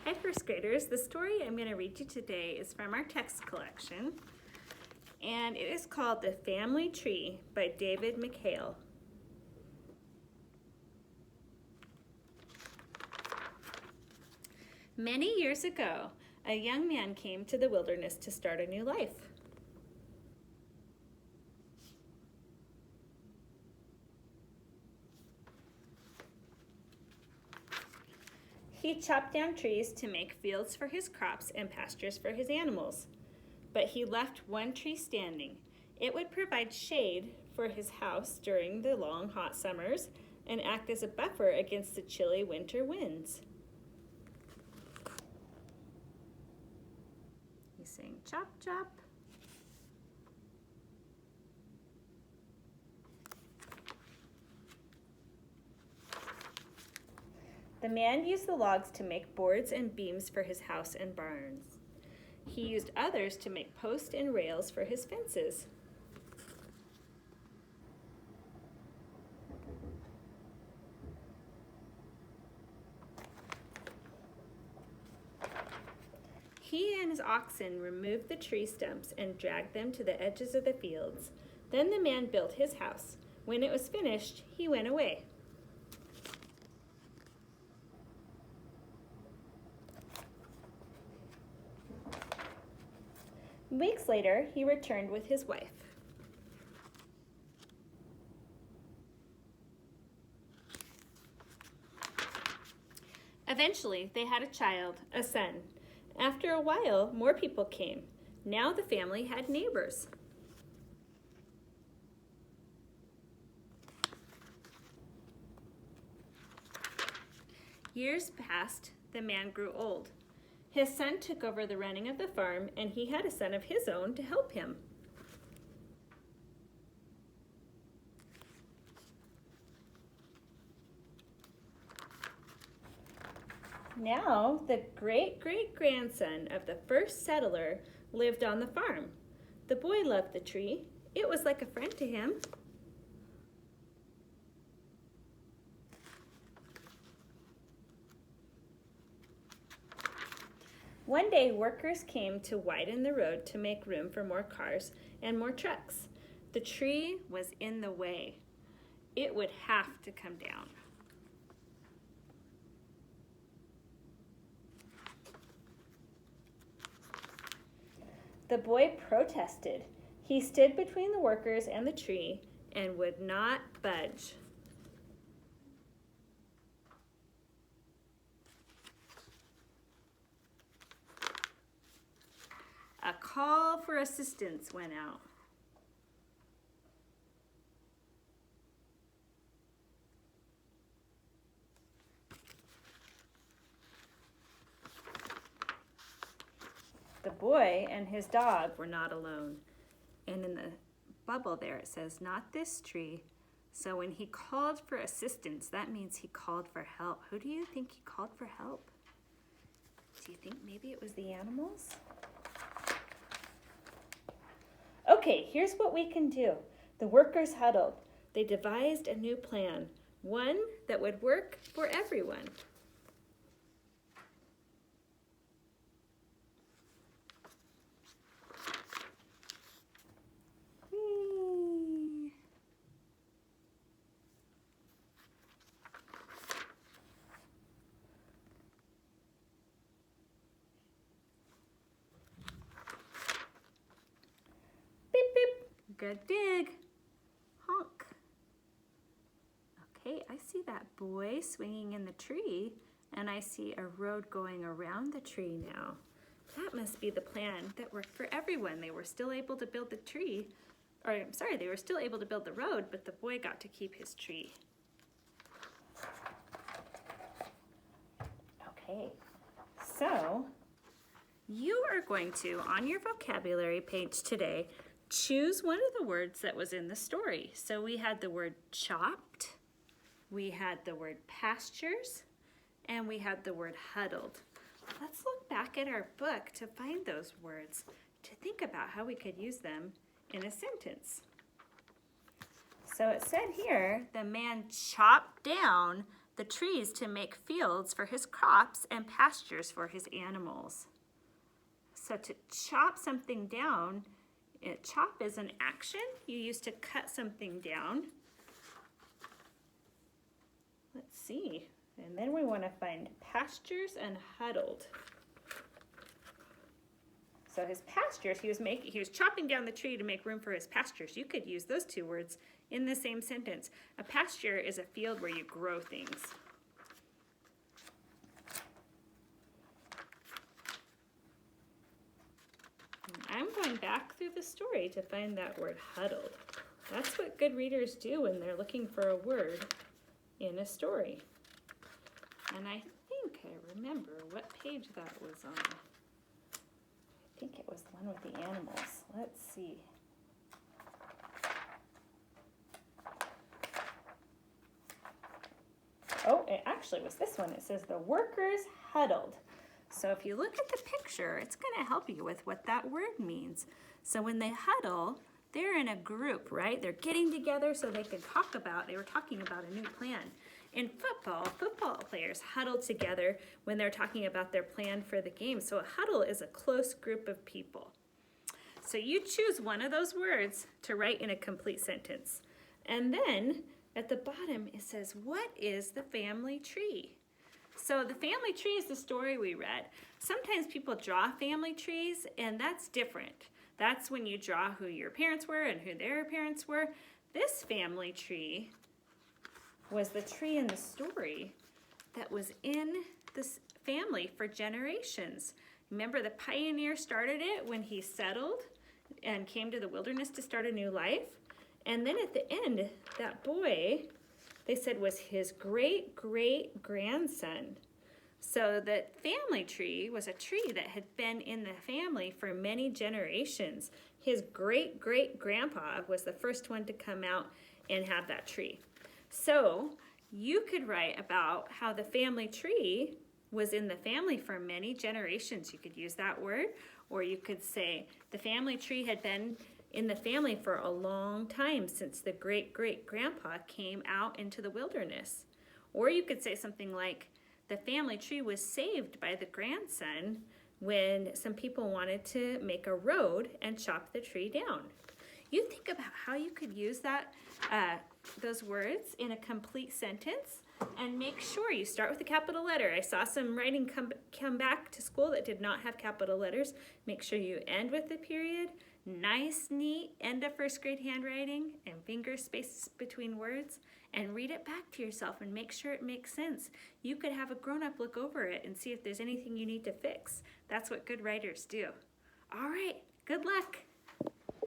Hi, first graders. The story I'm going to read you today is from our text collection, and it is called The Family Tree by David McHale. Many years ago, a young man came to the wilderness to start a new life. He chopped down trees to make fields for his crops and pastures for his animals. But he left one tree standing. It would provide shade for his house during the long, hot summers and act as a buffer against the chilly winter winds. He's saying, chop, chop. The man used the logs to make boards and beams for his house and barns. He used others to make posts and rails for his fences. He and his oxen removed the tree stumps and dragged them to the edges of the fields. Then the man built his house. When it was finished, he went away. Weeks later, he returned with his wife. Eventually, they had a child, a son. After a while, more people came. Now the family had neighbors. Years passed. The man grew old. His son took over the running of the farm, and he had a son of his own to help him. Now, the great-great-grandson of the first settler lived on the farm. The boy loved the tree. It was like a friend to him. One day, workers came to widen the road to make room for more cars and more trucks. The tree was in the way. It would have to come down. The boy protested. He stood between the workers and the tree and would not budge. A call for assistance went out. The boy and his dog were not alone. And in the bubble there it says, not this tree. So when he called for assistance, that means he called for help. Who do you think he called for help? Do you think maybe it was the animals? Okay, here's what we can do. The workers huddled. They devised a new plan, one that would work for everyone. Whee! Beep, beep. Good dig. Honk. Okay, I see that boy swinging in the tree, and I see a road going around the tree now. That must be the plan that worked for everyone. They were still able to build the tree, or I'm sorry, they were still able to build the road, but the boy got to keep his tree. Okay, so you are going to, on your vocabulary page today, choose one of the words that was in the story. So we had the word chopped, we had the word pastures, and we had the word huddled. Let's look back at our book to find those words, to think about how we could use them in a sentence. So it said here, the man chopped down the trees to make fields for his crops and pastures for his animals. So to chop something down, chop is an action you use to cut something down. Let's see. And then we want to find pastures and huddled. So his pastures, he was chopping down the tree to make room for his pastures. You could use those two words in the same sentence. A pasture is a field where you grow things. And I'm going back through the story to find that word huddled. That's what good readers do when they're looking for a word in a story. And I think I remember what page that was on. I think it was the one with the animals. Let's see. Oh, it actually was this one. It says the workers huddled. So if you look at the picture, it's going to help you with what that word means. So when they huddle, they're in a group, right? They're getting together so they were talking about a new plan. In football players huddle together when they're talking about their plan for the game. So a huddle is a close group of people. So you choose one of those words to write in a complete sentence. And then at the bottom it says, what is the family tree? So the family tree is the story we read. Sometimes people draw family trees, and that's different. That's when you draw who your parents were and who their parents were. This family tree was the tree in the story that was in this family for generations. Remember, the pioneer started it when he settled and came to the wilderness to start a new life. And then at the end, that boy, they said, was his great-great-grandson. So the family tree was a tree that had been in the family for many generations. His great-great-grandpa was the first one to come out and have that tree. So you could write about how the family tree was in the family for many generations. You could use that word, or you could say the family tree had been in the family for a long time since the great-great-grandpa came out into the wilderness. Or you could say something like the family tree was saved by the grandson when some people wanted to make a road and chop the tree down. You think about how you could use those words in a complete sentence, and make sure you start with a capital letter. I saw some writing come back to school that did not have capital letters. Make sure you end with a period. Nice, neat end of first grade handwriting and finger spaces between words, and read it back to yourself and make sure it makes sense. You could have a grown-up look over it and see if there's anything you need to fix. That's what good writers do. All right, good luck.